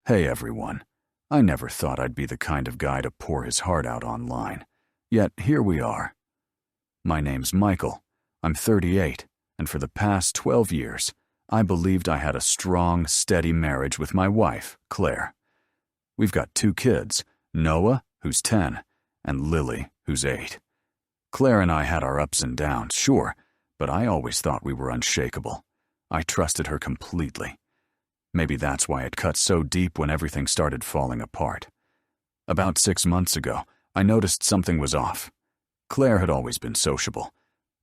Hey everyone, I never thought I'd be the kind of guy to pour his heart out online. Yet here we are. My name's Michael. I'm 38, and for the past 12 years, I believed I had a strong, steady marriage with my wife, Claire. We've got 2 kids, Noah, who's 10, and Lily, who's 8. Claire and I had our ups and downs, sure, but I always thought we were unshakable. I trusted her completely. Maybe that's why it cut so deep when everything started falling apart. About 6 months ago, I noticed something was off. Claire had always been sociable,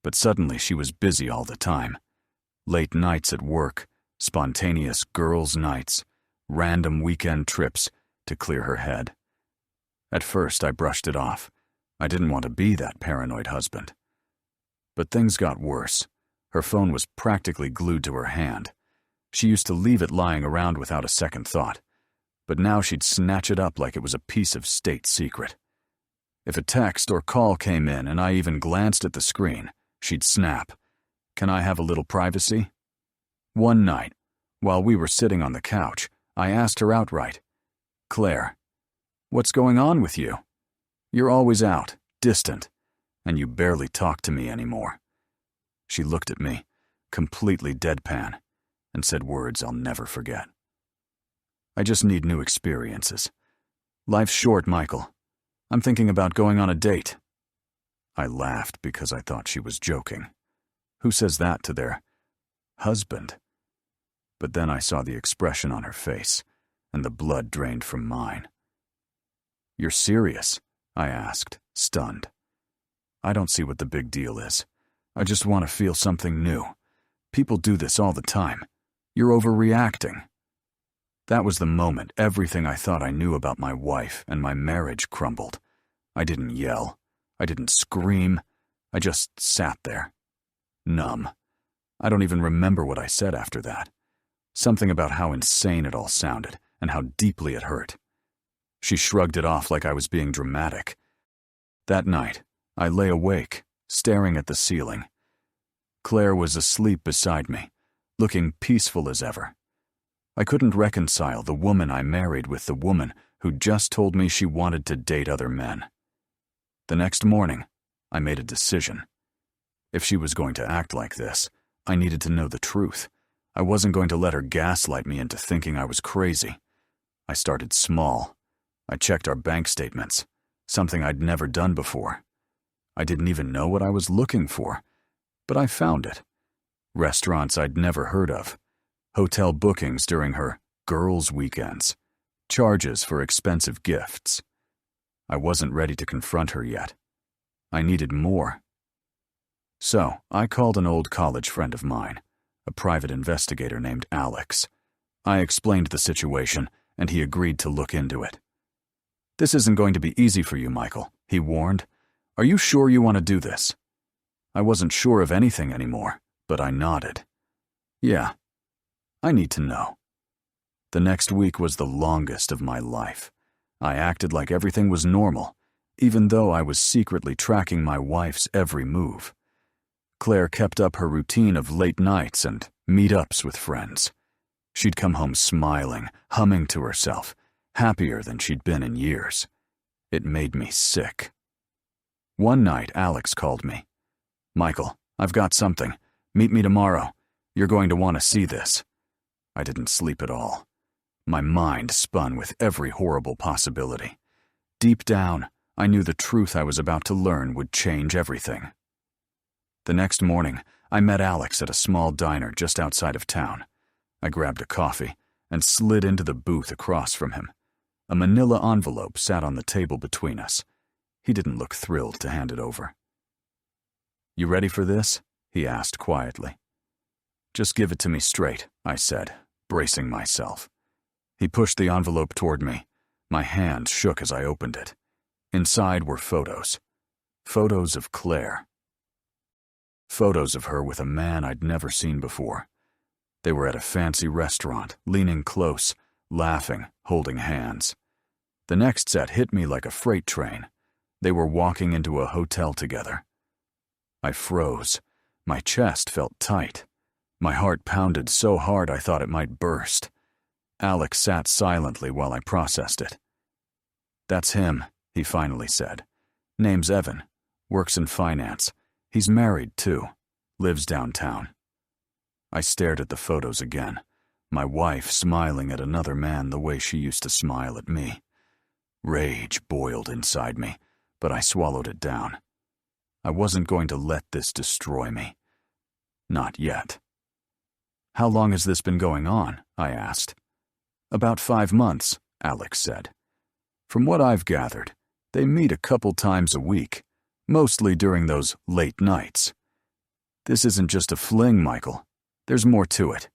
but suddenly she was busy all the time. Late nights at work, spontaneous girls' nights, random weekend trips to clear her head. At first, I brushed it off. I didn't want to be that paranoid husband. But things got worse. Her phone was practically glued to her hand. She used to leave it lying around without a second thought, but now she'd snatch it up like it was a piece of state secret. If a text or call came in and I even glanced at the screen, she'd snap, "Can I have a little privacy?" One night, while we were sitting on the couch, I asked her outright, "Claire, what's going on with you? You're always out, distant, and you barely talk to me anymore." She looked at me, completely deadpan, and said words I'll never forget. "I just need new experiences. Life's short, Michael. I'm thinking about going on a date." I laughed because I thought she was joking. Who says that to their husband? But then I saw the expression on her face, and the blood drained from mine. "You're serious?" I asked, stunned. "I don't see what the big deal is. I just want to feel something new. People do this all the time. You're overreacting." That was the moment everything I thought I knew about my wife and my marriage crumbled. I didn't yell. I didn't scream. I just sat there, numb. I don't even remember what I said after that. Something about how insane it all sounded and how deeply it hurt. She shrugged it off like I was being dramatic. That night, I lay awake, staring at the ceiling. Claire was asleep beside me, looking peaceful as ever. I couldn't reconcile the woman I married with the woman who just told me she wanted to date other men. The next morning, I made a decision. If she was going to act like this, I needed to know the truth. I wasn't going to let her gaslight me into thinking I was crazy. I started small. I checked our bank statements, something I'd never done before. I didn't even know what I was looking for, but I found it. Restaurants I'd never heard of, hotel bookings during her girls' weekends, charges for expensive gifts. I wasn't ready to confront her yet. I needed more. So I called an old college friend of mine, a private investigator named Alex. I explained the situation, and he agreed to look into it. "This isn't going to be easy for you, Michael," he warned. "Are you sure you want to do this?" I wasn't sure of anything anymore, but I nodded. "Yeah, I need to know." The next week was the longest of my life. I acted like everything was normal, even though I was secretly tracking my wife's every move. Claire kept up her routine of late nights and meetups with friends. She'd come home smiling, humming to herself, happier than she'd been in years. It made me sick. One night, Alex called me. "Michael, I've got something. Meet me tomorrow. You're going to want to see this." I didn't sleep at all. My mind spun with every horrible possibility. Deep down, I knew the truth I was about to learn would change everything. The next morning, I met Alex at a small diner just outside of town. I grabbed a coffee and slid into the booth across from him. A manila envelope sat on the table between us. He didn't look thrilled to hand it over. "You ready for this?" he asked quietly. "Just give it to me straight," I said, bracing myself. He pushed the envelope toward me. My hand shook as I opened it. Inside were photos. Photos of Claire. Photos of her with a man I'd never seen before. They were at a fancy restaurant, leaning close, laughing, holding hands. The next set hit me like a freight train. They were walking into a hotel together. I froze. My chest felt tight. My heart pounded so hard I thought it might burst. Alex sat silently while I processed it. "That's him," he finally said. "Name's Evan. Works in finance. He's married, too. Lives downtown." I stared at the photos again, my wife smiling at another man the way she used to smile at me. Rage boiled inside me, but I swallowed it down. I wasn't going to let this destroy me. Not yet. "How long has this been going on?" I asked. "About 5 months," Alex said. "From what I've gathered, they meet a couple times a week, mostly during those late nights. This isn't just a fling, Michael. There's more to it."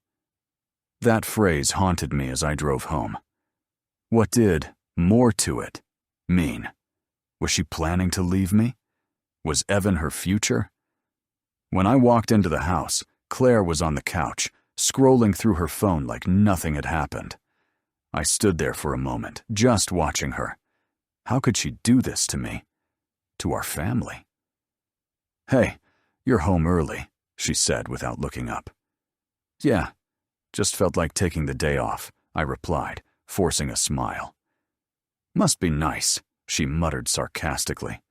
That phrase haunted me as I drove home. What did "more to it" mean? Was she planning to leave me? Was Evan her future? When I walked into the house, Claire was on the couch, scrolling through her phone like nothing had happened. I stood there for a moment, just watching her. How could she do this to me? To our family? "Hey, you're home early," she said without looking up. "Yeah, just felt like taking the day off," I replied, forcing a smile. "Must be nice," she muttered sarcastically.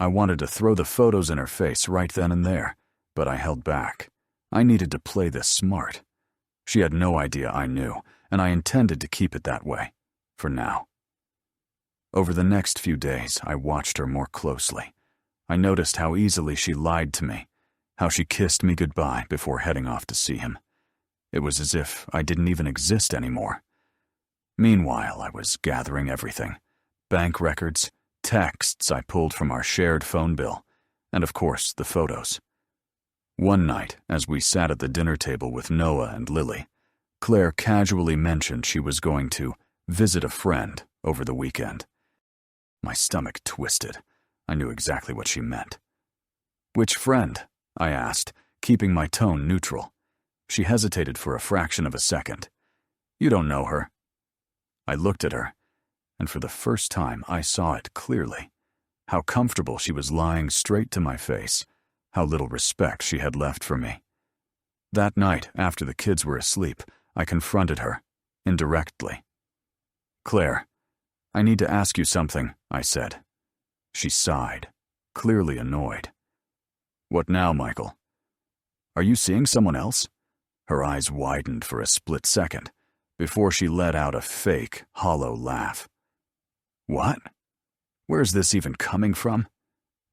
I wanted to throw the photos in her face right then and there, but I held back. I needed to play this smart. She had no idea I knew, and I intended to keep it that way, for now. Over the next few days, I watched her more closely. I noticed how easily she lied to me, how she kissed me goodbye before heading off to see him. It was as if I didn't even exist anymore. Meanwhile, I was gathering everything: bank records, texts I pulled from our shared phone bill, and of course, the photos. One night, as we sat at the dinner table with Noah and Lily, Claire casually mentioned she was going to visit a friend over the weekend. My stomach twisted. I knew exactly what she meant. "Which friend?" I asked, keeping my tone neutral. She hesitated for a fraction of a second. "You don't know her." I looked at her, and for the first time I saw it clearly. How comfortable she was lying straight to my face, how little respect she had left for me. That night, after the kids were asleep, I confronted her, indirectly. "Claire, I need to ask you something," I said. She sighed, clearly annoyed. "What now, Michael? Are you seeing someone else?" Her eyes widened for a split second, before she let out a fake, hollow laugh. "What? Where's this even coming from?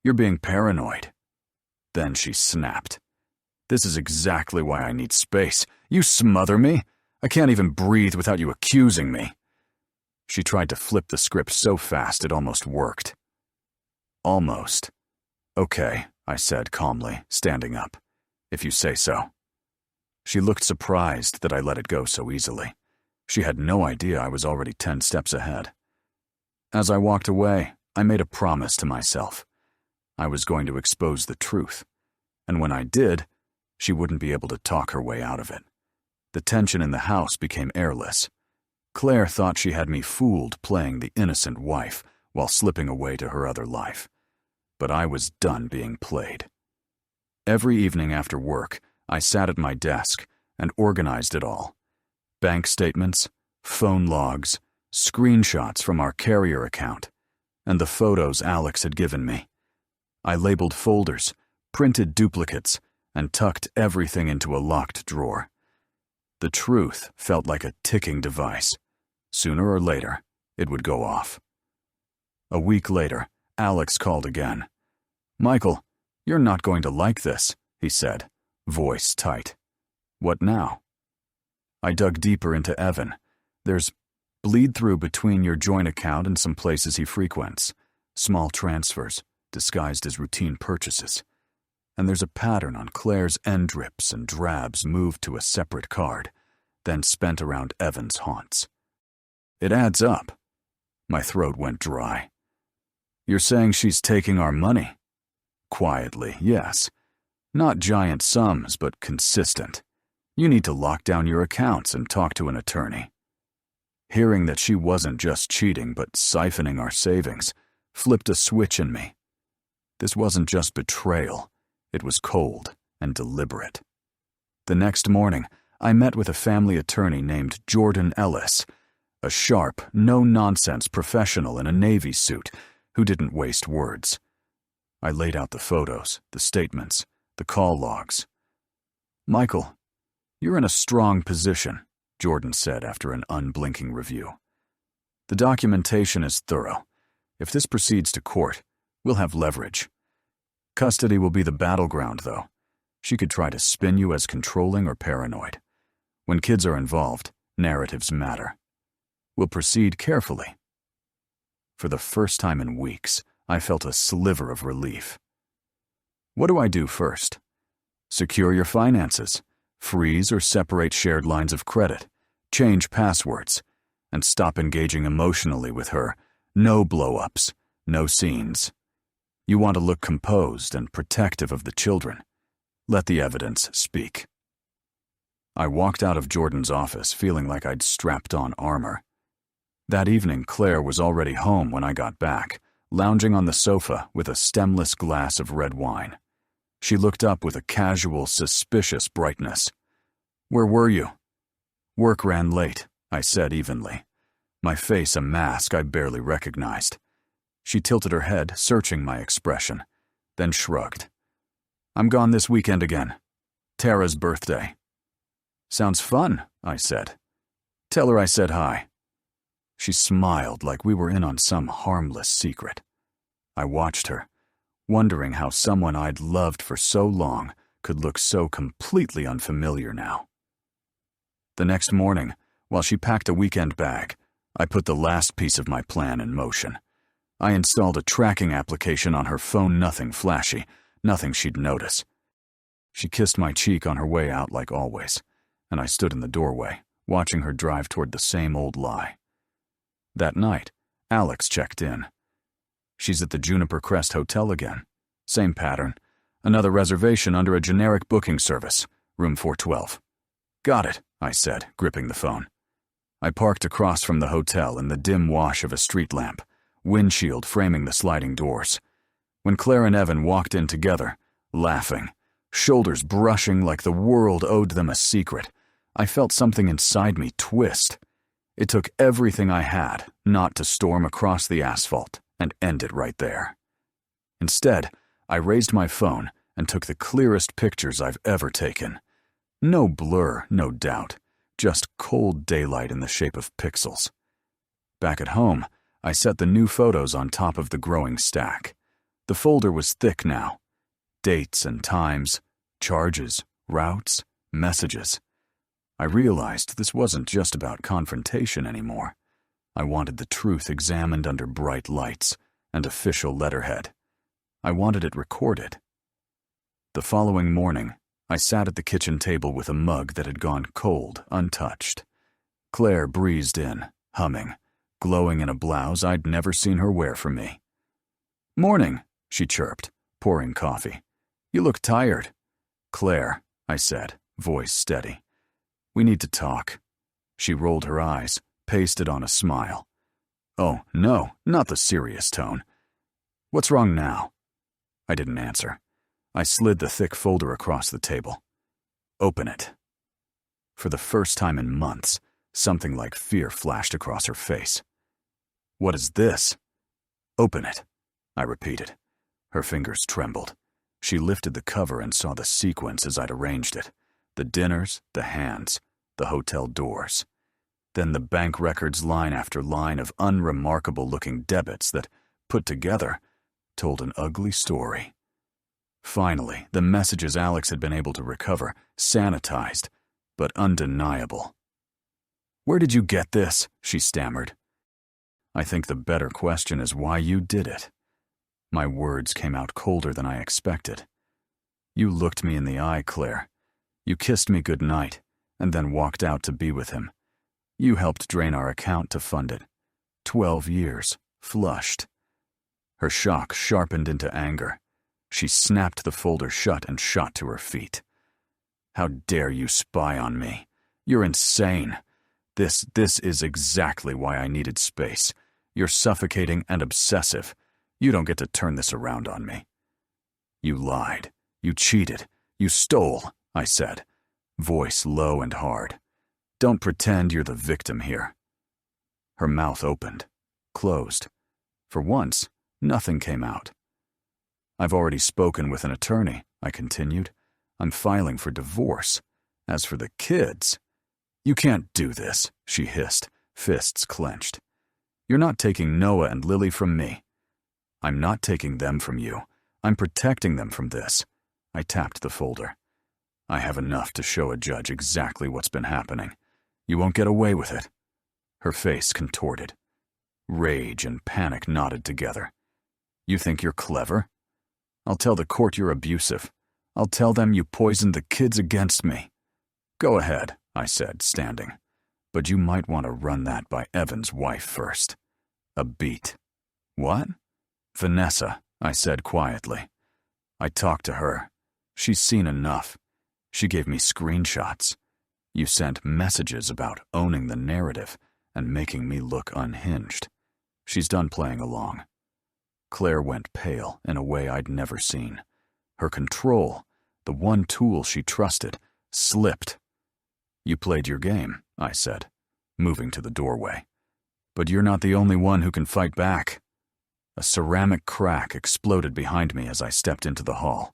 You're being paranoid." Then she snapped. "This is exactly why I need space. You smother me. I can't even breathe without you accusing me." She tried to flip the script so fast it almost worked. "Almost. Okay," I said calmly, standing up. "If you say so." She looked surprised that I let it go so easily. She had no idea I was already 10 steps ahead. As I walked away, I made a promise to myself. I was going to expose the truth, and when I did, she wouldn't be able to talk her way out of it. The tension in the house became airless. Claire thought she had me fooled playing the innocent wife while slipping away to her other life. But I was done being played. Every evening after work, I sat at my desk and organized it all. Bank statements, phone logs, screenshots from our carrier account, and the photos Alex had given me. I labeled folders, printed duplicates, and tucked everything into a locked drawer. The truth felt like a ticking device. Sooner or later, it would go off. A week later, Alex called again. "Michael, you're not going to like this," he said, voice tight. "What now?" I dug deeper into Evan. There's bleed-through between your joint account and some places he frequents. Small transfers, disguised as routine purchases. And there's a pattern on Claire's end drips and drabs moved to a separate card, then spent around Evan's haunts. It adds up. My throat went dry. "You're saying she's taking our money?" "Quietly, yes. Not giant sums, but consistent. You need to lock down your accounts and talk to an attorney." Hearing that she wasn't just cheating, but siphoning our savings, flipped a switch in me. This wasn't just betrayal. It was cold and deliberate. The next morning, I met with a family attorney named Jordan Ellis, a sharp, no-nonsense professional in a Navy suit who didn't waste words. I laid out the photos, the statements, the call logs. "Michael, you're in a strong position," Jordan said after an unblinking review. "The documentation is thorough. If this proceeds to court, we'll have leverage. Custody will be the battleground, though. She could try to spin you as controlling or paranoid. When kids are involved, narratives matter. We'll proceed carefully." For the first time in weeks, I felt a sliver of relief. "What do I do first?" "Secure your finances, freeze or separate shared lines of credit, change passwords, and stop engaging emotionally with her. No blow-ups, no scenes. You want to look composed and protective of the children. Let the evidence speak." I walked out of Jordan's office feeling like I'd strapped on armor. That evening, Claire was already home when I got back, lounging on the sofa with a stemless glass of red wine. She looked up with a casual, suspicious brightness. "Where were you?" "Work ran late," I said evenly, my face a mask I barely recognized. She tilted her head, searching my expression, then shrugged. "I'm gone this weekend again. Tara's birthday." "Sounds fun," I said. "Tell her I said hi." She smiled like we were in on some harmless secret. I watched her, wondering how someone I'd loved for so long could look so completely unfamiliar now. The next morning, while she packed a weekend bag, I put the last piece of my plan in motion. I installed a tracking application on her phone, nothing flashy, nothing she'd notice. She kissed my cheek on her way out like always, and I stood in the doorway, watching her drive toward the same old lie. That night, Alex checked in. "She's at the Juniper Crest Hotel again. Same pattern. Another reservation under a generic booking service, room 412. "Got it," I said, gripping the phone. I parked across from the hotel in the dim wash of a street lamp, windshield framing the sliding doors. When Claire and Evan walked in together, laughing, shoulders brushing like the world owed them a secret, I felt something inside me twist. It took everything I had not to storm across the asphalt and end it right there. Instead, I raised my phone and took the clearest pictures I've ever taken. No blur, no doubt, just cold daylight in the shape of pixels. Back at home, I set the new photos on top of the growing stack. The folder was thick now. Dates and times, charges, routes, messages. I realized this wasn't just about confrontation anymore. I wanted the truth examined under bright lights and official letterhead. I wanted it recorded. The following morning, I sat at the kitchen table with a mug that had gone cold, untouched. Claire breezed in, humming, glowing in a blouse I'd never seen her wear for me. "Morning," she chirped, pouring coffee. "You look tired." "Claire," I said, voice steady. "We need to talk." She rolled her eyes, pasted on a smile. "Oh, no, not the serious tone. What's wrong now?" I didn't answer. I slid the thick folder across the table. "Open it." For the first time in months, something like fear flashed across her face. "What is this?" "Open it," I repeated. Her fingers trembled. She lifted the cover and saw the sequence as I'd arranged it. The dinners, the hands, the hotel doors. Then the bank records, line after line of unremarkable-looking debits that, put together, told an ugly story. Finally, the messages Alex had been able to recover, sanitized, but undeniable. "Where did you get this?" she stammered. "I think the better question is why you did it." My words came out colder than I expected. "You looked me in the eye, Claire. You kissed me good night, and then walked out to be with him. You helped drain our account to fund it. 12 years, flushed." Her shock sharpened into anger. She snapped the folder shut and shot to her feet. "How dare you spy on me? You're insane. This is exactly why I needed space. You're suffocating and obsessive. You don't get to turn this around on me." "You lied. You cheated. You stole," I said. voice low and hard. Don't pretend you're the victim here. Her mouth opened, closed. For once, nothing came out. I've already spoken with an attorney, I continued. I'm filing for divorce. As for the kids, you can't do this, she hissed, fists clenched. You're not taking Noah and Lily from me. I'm not taking them from you. I'm protecting them from this. I tapped the folder. I have enough to show a judge exactly what's been happening. You won't get away with it. Her face contorted. Rage and panic knotted together. You think you're clever? I'll tell the court you're abusive. I'll tell them you poisoned the kids against me. Go ahead, I said, standing. But you might want to run that by Evan's wife first. A beat. What? Vanessa, I said quietly. I talked to her. She's seen enough. She gave me screenshots. You sent messages about owning the narrative and making me look unhinged. She's done playing along. Claire went pale in a way I'd never seen. Her control, the one tool she trusted, slipped. You played your game, I said, moving to the doorway. But you're not the only one who can fight back. A ceramic crack exploded behind me as I stepped into the hall.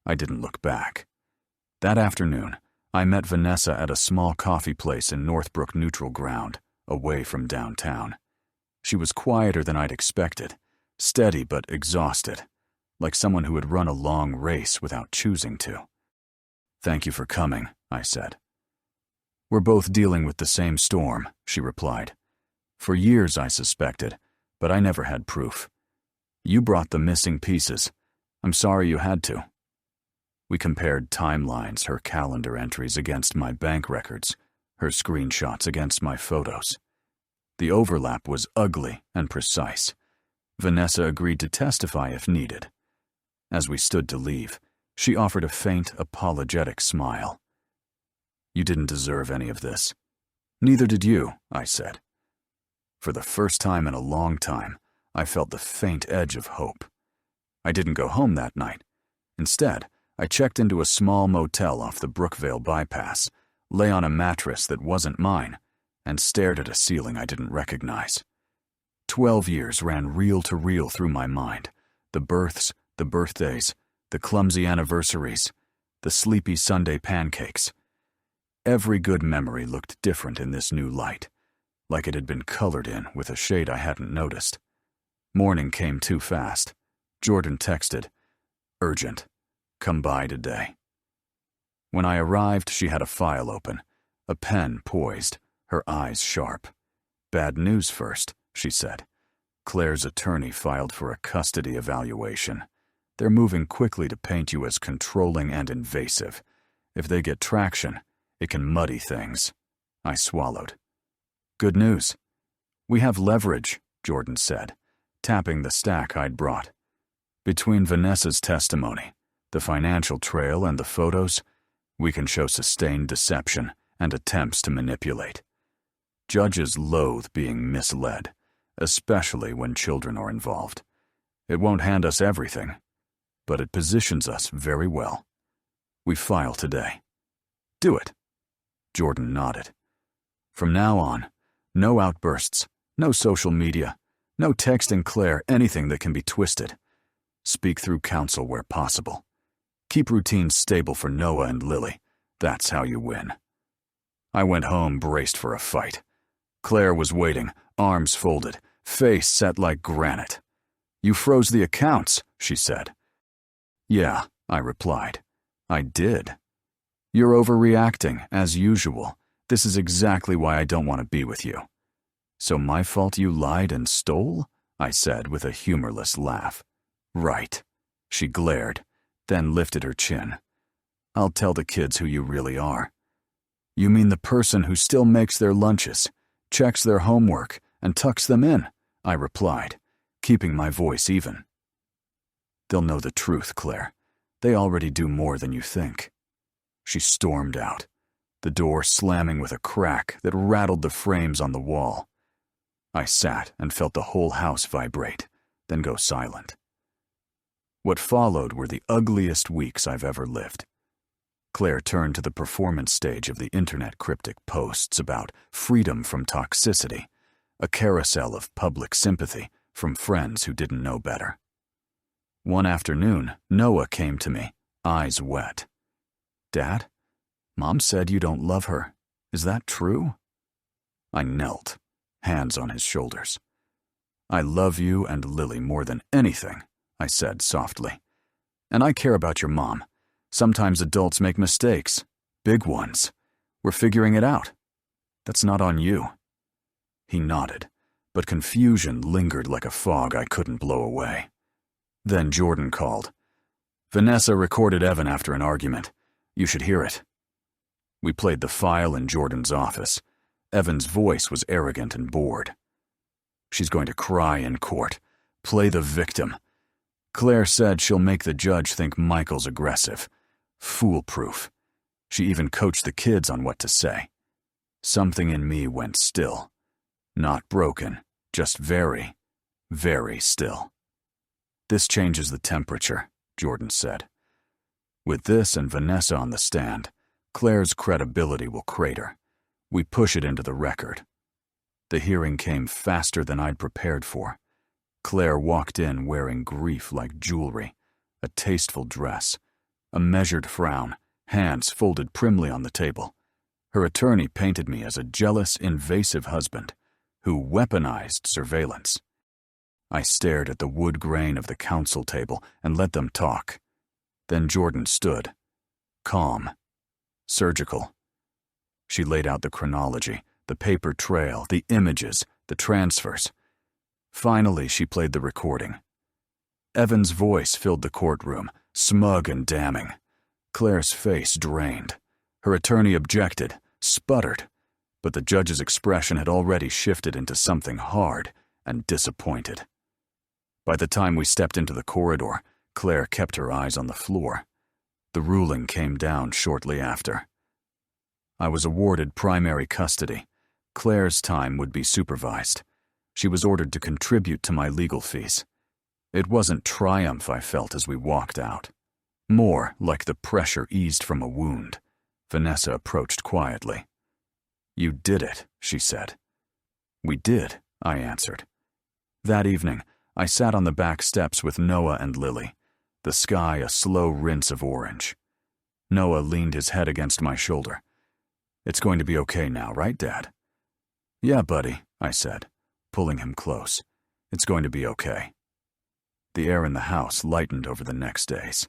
I didn't look back. That afternoon, I met Vanessa at a small coffee place in Northbrook Neutral Ground, away from downtown. She was quieter than I'd expected, steady but exhausted, like someone who had run a long race without choosing to. Thank you for coming, I said. We're both dealing with the same storm, she replied. For years I suspected, but I never had proof. You brought the missing pieces. I'm sorry you had to. We compared timelines, her calendar entries against my bank records, her screenshots against my photos. The overlap was ugly and precise. Vanessa agreed to testify if needed. As we stood to leave, she offered a faint, apologetic smile. You didn't deserve any of this. Neither did you, I said. For the first time in a long time, I felt the faint edge of hope. I didn't go home that night. Instead, I checked into a small motel off the Brookvale bypass, lay on a mattress that wasn't mine, and stared at a ceiling I didn't recognize. 12 years ran reel to reel through my mind. The births, the birthdays, the clumsy anniversaries, the sleepy Sunday pancakes. Every good memory looked different in this new light, like it had been colored in with a shade I hadn't noticed. Morning came too fast. Jordan texted, "Urgent. Come by today." When I arrived, she had a file open, a pen poised, her eyes sharp. "Bad news first," she said. "Claire's attorney filed for a custody evaluation. They're moving quickly to paint you as controlling and invasive. If they get traction, it can muddy things." I swallowed. "Good news. We have leverage," Jordan said, tapping the stack I'd brought. "Between Vanessa's testimony, the financial trail, and the photos, we can show sustained deception and attempts to manipulate. Judges loathe being misled, especially when children are involved. It won't hand us everything, but it positions us very well. We file today." "Do it." Jordan nodded. "From now on, no outbursts, no social media, no texting Claire anything that can be twisted. Speak through counsel where possible. Keep routines stable for Noah and Lily. That's how you win." I went home braced for a fight. Claire was waiting, arms folded, face set like granite. "You froze the accounts," she said. "Yeah," I replied. "I did." "You're overreacting, as usual. This is exactly why I don't want to be with you." "So my fault you lied and stole?" I said with a humorless laugh. "Right." She glared, then lifted her chin. "I'll tell the kids who you really are." "You mean the person who still makes their lunches, checks their homework, and tucks them in?" I replied, keeping my voice even. "They'll know the truth, Claire. They already do more than you think." She stormed out, the door slamming with a crack that rattled the frames on the wall. I sat and felt the whole house vibrate, then go silent. What followed were the ugliest weeks I've ever lived. Claire turned to the performance stage of the internet cryptic posts about freedom from toxicity, a carousel of public sympathy from friends who didn't know better. One afternoon, Noah came to me, eyes wet. "Dad, Mom said you don't love her. Is that true?" I knelt, hands on his shoulders. "I love you and Lily more than anything," I said softly. "And I care about your mom. Sometimes adults make mistakes, big ones. We're figuring it out. That's not on you." He nodded, but confusion lingered like a fog I couldn't blow away. Then Jordan called. "Vanessa recorded Evan after an argument. You should hear it." We played the file in Jordan's office. Evan's voice was arrogant and bored. "She's going to cry in court, play the victim. Claire said she'll make the judge think Michael's aggressive. Foolproof. She even coached the kids on what to say." Something in me went still. Not broken, just very, very still. "This changes the temperature," Jordan said. "With this and Vanessa on the stand, Claire's credibility will crater. We push it into the record." The hearing came faster than I'd prepared for. Claire walked in wearing grief like jewelry, a tasteful dress, a measured frown, hands folded primly on the table. Her attorney painted me as a jealous, invasive husband who weaponized surveillance. I stared at the wood grain of the counsel table and let them talk. Then Jordan stood, calm, surgical. She laid out the chronology, the paper trail, the images, the transfers. Finally, she played the recording. Evan's voice filled the courtroom, smug and damning. Claire's face drained. Her attorney objected, sputtered, but the judge's expression had already shifted into something hard and disappointed. By the time we stepped into the corridor, Claire kept her eyes on the floor. The ruling came down shortly after. I was awarded primary custody. Claire's time would be supervised. She was ordered to contribute to my legal fees. It wasn't triumph I felt as we walked out. More like the pressure eased from a wound. Vanessa approached quietly. "You did it," she said. "We did," I answered. That evening, I sat on the back steps with Noah and Lily, the sky a slow rinse of orange. Noah leaned his head against my shoulder. "It's going to be okay now, right, Dad?" "Yeah, buddy," I said, pulling him close. "It's going to be okay." The air in the house lightened over the next days.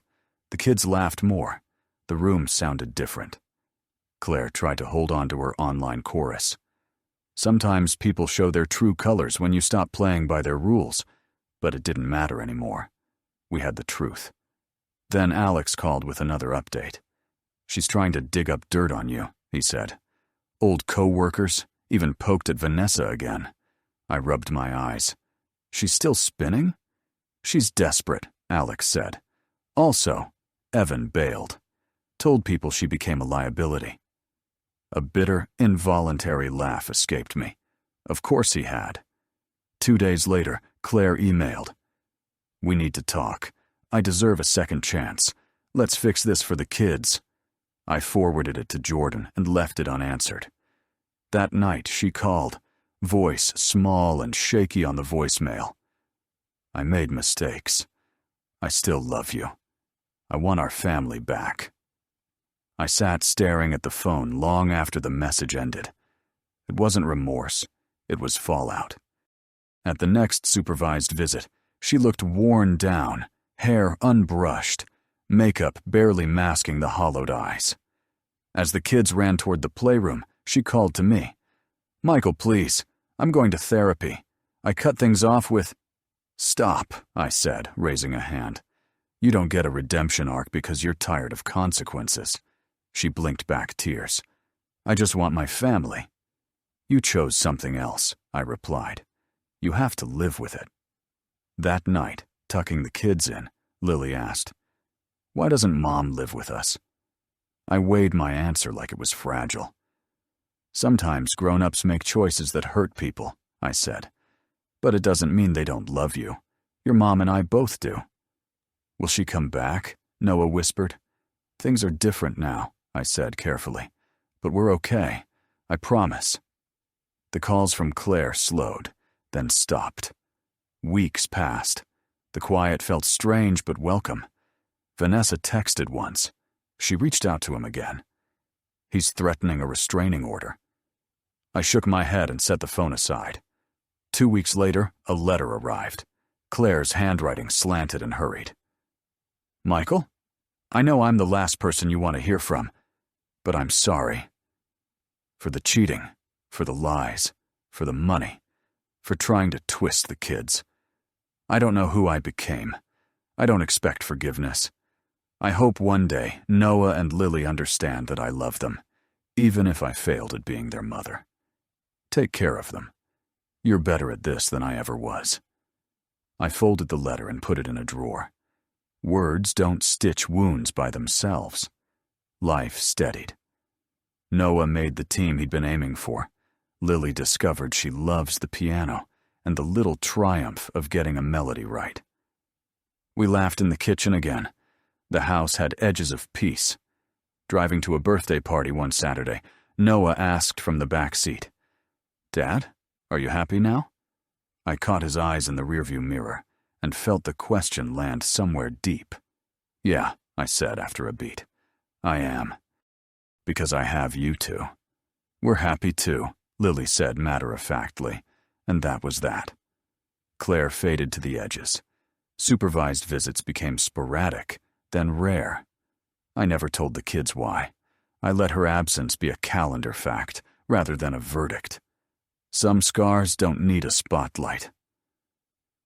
The kids laughed more. The room sounded different. Claire tried to hold on to her online chorus. Sometimes people show their true colors when you stop playing by their rules, but it didn't matter anymore. We had the truth. Then Alex called with another update. "She's trying to dig up dirt on you," he said. "Old co-workers, even poked at Vanessa again." I rubbed my eyes. "She's still spinning?" "She's desperate," Alex said. "Also, Evan bailed. Told people she became a liability." A bitter, involuntary laugh escaped me. Of course he had. 2 days later, Claire emailed. "We need to talk. I deserve a second chance. Let's fix this for the kids." I forwarded it to Jordan and left it unanswered. That night, she called, voice small and shaky on the voicemail. "I made mistakes. I still love you. I want our family back." I sat staring at the phone long after the message ended. It wasn't remorse. It was fallout. At the next supervised visit, she looked worn down, hair unbrushed, makeup barely masking the hollowed eyes. As the kids ran toward the playroom, she called to me. "Michael, please. I'm going to therapy. I cut things off with—" "Stop," I said, raising a hand. "You don't get a redemption arc because you're tired of consequences." She blinked back tears. "I just want my family." "You chose something else," I replied. "You have to live with it." That night, tucking the kids in, Lily asked, "Why doesn't Mom live with us?" I weighed my answer like it was fragile. "Sometimes grown-ups make choices that hurt people," I said. "But it doesn't mean they don't love you. Your mom and I both do." "Will she come back?" Noah whispered. Things are different now, I said carefully. But we're okay. I promise. The calls from Claire slowed, then stopped. Weeks passed. The quiet felt strange but welcome. Vanessa texted once. She reached out to him again. He's threatening a restraining order. I shook my head and set the phone aside. 2 weeks later, a letter arrived. Claire's handwriting slanted and hurried. Michael? I know I'm the last person you want to hear from, but I'm sorry. For the cheating, for the lies, for the money, for trying to twist the kids. I don't know who I became. I don't expect forgiveness. I hope one day Noah and Lily understand that I love them, even if I failed at being their mother. Take care of them. You're better at this than I ever was. I folded the letter and put it in a drawer. Words don't stitch wounds by themselves. Life steadied. Noah made the team he'd been aiming for. Lily discovered she loves the piano and the little triumph of getting a melody right. We laughed in the kitchen again. The house had edges of peace. Driving to a birthday party one Saturday, Noah asked from the back seat, "Dad, are you happy now?" I caught his eyes in the rearview mirror and felt the question land somewhere deep. "Yeah," I said after a beat. "I am. Because I have you two." "We're happy too," Lily said matter-of-factly, and that was that. Claire faded to the edges. Supervised visits became sporadic, then rare. I never told the kids why. I let her absence be a calendar fact rather than a verdict. Some scars don't need a spotlight.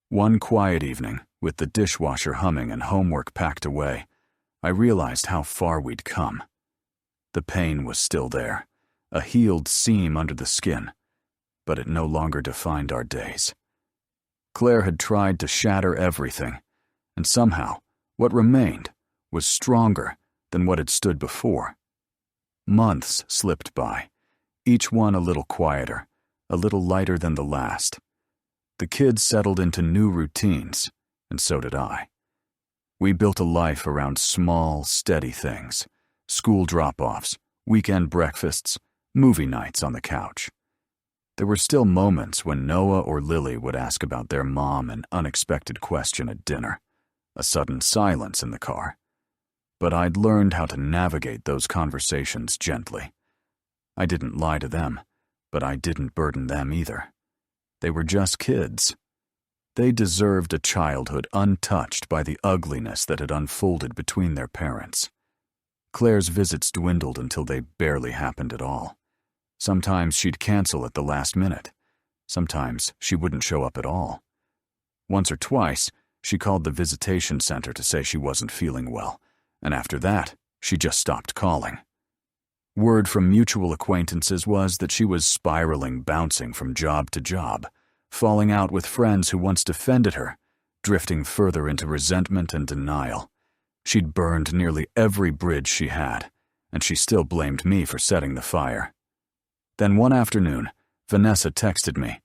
One quiet evening, with the dishwasher humming and homework packed away, I realized how far we'd come. The pain was still there, a healed seam under the skin, but it no longer defined our days. Claire had tried to shatter everything, and somehow, what remained was stronger than what had stood before. Months slipped by, each one a little quieter, a little lighter than the last. The kids settled into new routines, and so did I. We built a life around small, steady things: school drop-offs, weekend breakfasts, movie nights on the couch. There were still moments when Noah or Lily would ask about their mom an unexpected question at dinner, a sudden silence in the car. But I'd learned how to navigate those conversations gently. I didn't lie to them, but I didn't burden them either. They were just kids. They deserved a childhood untouched by the ugliness that had unfolded between their parents. Claire's visits dwindled until they barely happened at all. Sometimes she'd cancel at the last minute. Sometimes she wouldn't show up at all. Once or twice, she called the visitation center to say she wasn't feeling well, and after that, she just stopped calling. Word from mutual acquaintances was that she was spiraling, bouncing from job to job, falling out with friends who once defended her, drifting further into resentment and denial. She'd burned nearly every bridge she had, and she still blamed me for setting the fire. Then one afternoon, Vanessa texted me.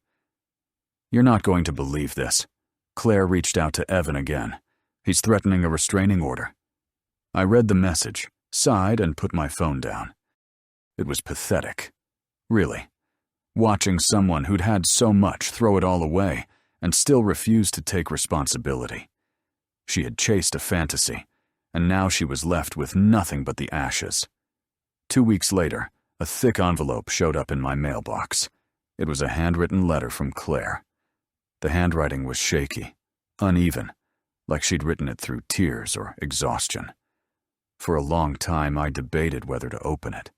"You're not going to believe this. Claire reached out to Evan again. He's threatening a restraining order." I read the message, sighed, and put my phone down. It was pathetic. Really. Watching someone who'd had so much throw it all away and still refuse to take responsibility. She had chased a fantasy, and now she was left with nothing but the ashes. 2 weeks later, a thick envelope showed up in my mailbox. It was a handwritten letter from Claire. The handwriting was shaky, uneven, like she'd written it through tears or exhaustion. For a long time, I debated whether to open it.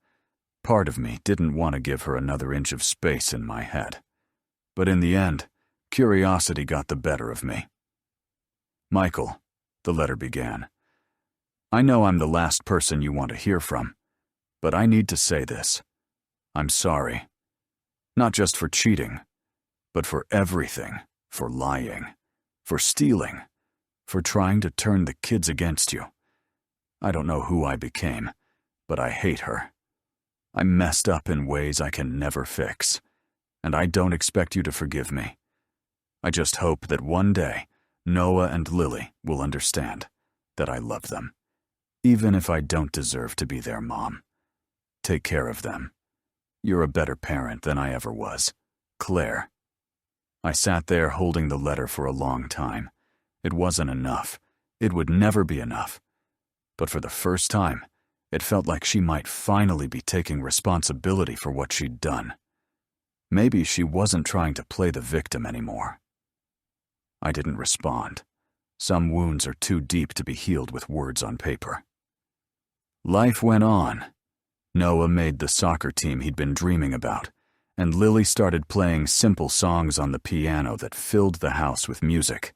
Part of me didn't want to give her another inch of space in my head. But in the end, curiosity got the better of me. "Michael," the letter began, "I know I'm the last person you want to hear from, but I need to say this. I'm sorry. Not just for cheating, but for everything, for lying, for stealing, for trying to turn the kids against you. I don't know who I became, but I hate her. I messed up in ways I can never fix, and I don't expect you to forgive me. I just hope that one day Noah and Lily will understand that I love them. Even if I don't deserve to be their mom. Take care of them. You're a better parent than I ever was. Claire. I sat there holding the letter for a long time. It wasn't enough. It would never be enough. But for the first time, it felt like she might finally be taking responsibility for what she'd done. Maybe she wasn't trying to play the victim anymore. I didn't respond. Some wounds are too deep to be healed with words on paper. Life went on. Noah made the soccer team he'd been dreaming about, and Lily started playing simple songs on the piano that filled the house with music.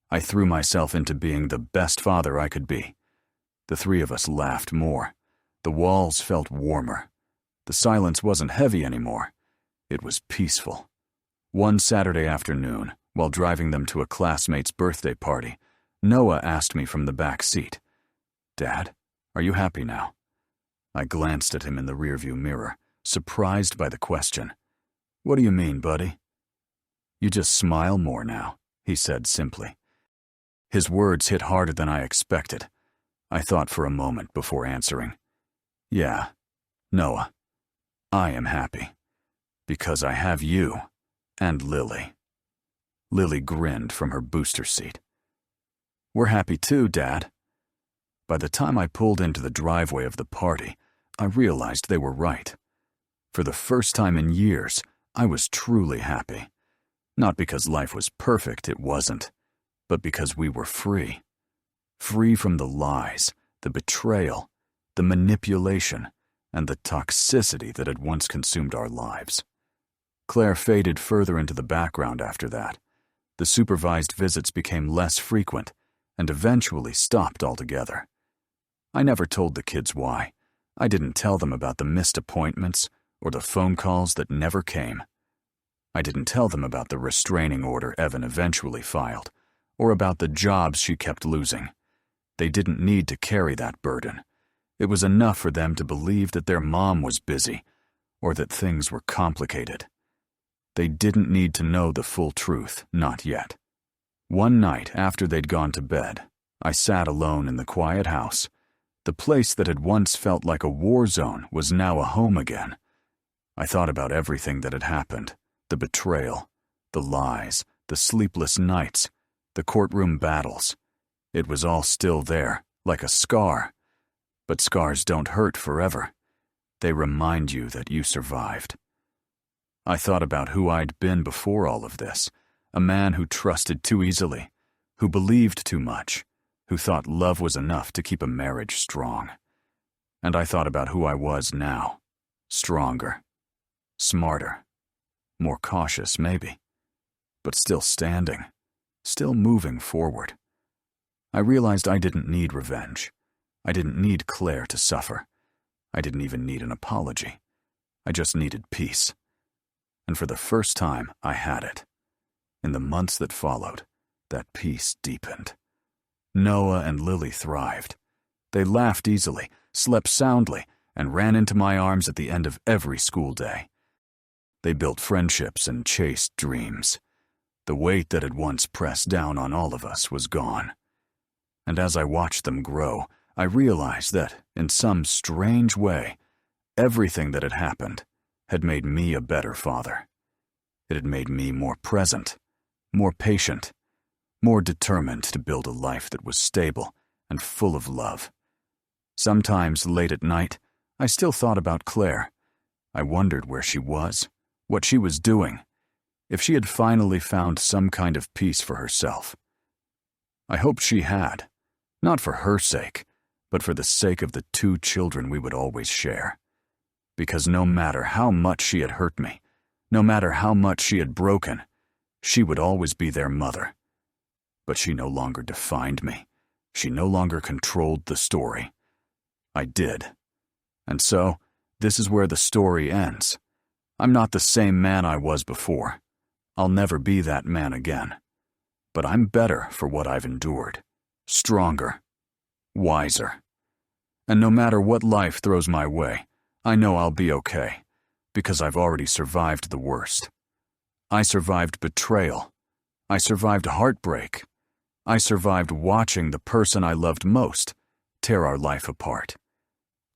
I threw myself into being the best father I could be. The three of us laughed more. The walls felt warmer. The silence wasn't heavy anymore. It was peaceful. One Saturday afternoon, while driving them to a classmate's birthday party, Noah asked me from the back seat, "Dad, are you happy now?" I glanced at him in the rearview mirror, surprised by the question. "What do you mean, buddy?" "You just smile more now," he said simply. His words hit harder than I expected. I thought for a moment before answering. "Yeah, Noah, I am happy. Because I have you and Lily." Lily grinned from her booster seat. "We're happy too, Dad." By the time I pulled into the driveway of the party, I realized they were right. For the first time in years, I was truly happy. Not because life was perfect, it wasn't, but because we were free. Free from the lies, the betrayal, the manipulation, and the toxicity that had once consumed our lives. Claire faded further into the background after that. The supervised visits became less frequent and eventually stopped altogether. I never told the kids why. I didn't tell them about the missed appointments or the phone calls that never came. I didn't tell them about the restraining order Evan eventually filed, or about the jobs she kept losing. They didn't need to carry that burden. It was enough for them to believe that their mom was busy, or that things were complicated. They didn't need to know the full truth, not yet. One night after they'd gone to bed, I sat alone in the quiet house. The place that had once felt like a war zone was now a home again. I thought about everything that had happened, the betrayal, the lies, the sleepless nights, the courtroom battles. It was all still there, like a scar. But scars don't hurt forever. They remind you that you survived. I thought about who I'd been before all of this, a man who trusted too easily, who believed too much, who thought love was enough to keep a marriage strong. And I thought about who I was now, stronger, smarter, more cautious maybe, but still standing, still moving forward. I realized I didn't need revenge. I didn't need Claire to suffer. I didn't even need an apology. I just needed peace. And for the first time, I had it. In the months that followed, that peace deepened. Noah and Lily thrived. They laughed easily, slept soundly, and ran into my arms at the end of every school day. They built friendships and chased dreams. The weight that had once pressed down on all of us was gone. And as I watched them grow, I realized that, in some strange way, everything that had happened had made me a better father. It had made me more present, more patient, more determined to build a life that was stable and full of love. Sometimes late at night, I still thought about Claire. I wondered where she was, what she was doing, if she had finally found some kind of peace for herself. I hoped she had, not for her sake, but for the sake of the two children we would always share. Because no matter how much she had hurt me, no matter how much she had broken, she would always be their mother. But she no longer defined me. She no longer controlled the story. I did. And so, this is where the story ends. I'm not the same man I was before. I'll never be that man again. But I'm better for what I've endured. Stronger. Wiser. And no matter what life throws my way, I know I'll be okay, because I've already survived the worst. I survived betrayal. I survived heartbreak. I survived watching the person I loved most tear our life apart.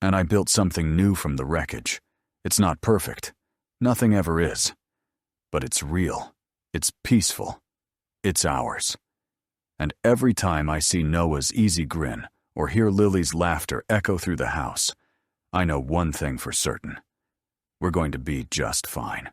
And I built something new from the wreckage. It's not perfect. Nothing ever is. But it's real. It's peaceful. It's ours. And every time I see Noah's easy grin or hear Lily's laughter echo through the house, I know one thing for certain. We're going to be just fine.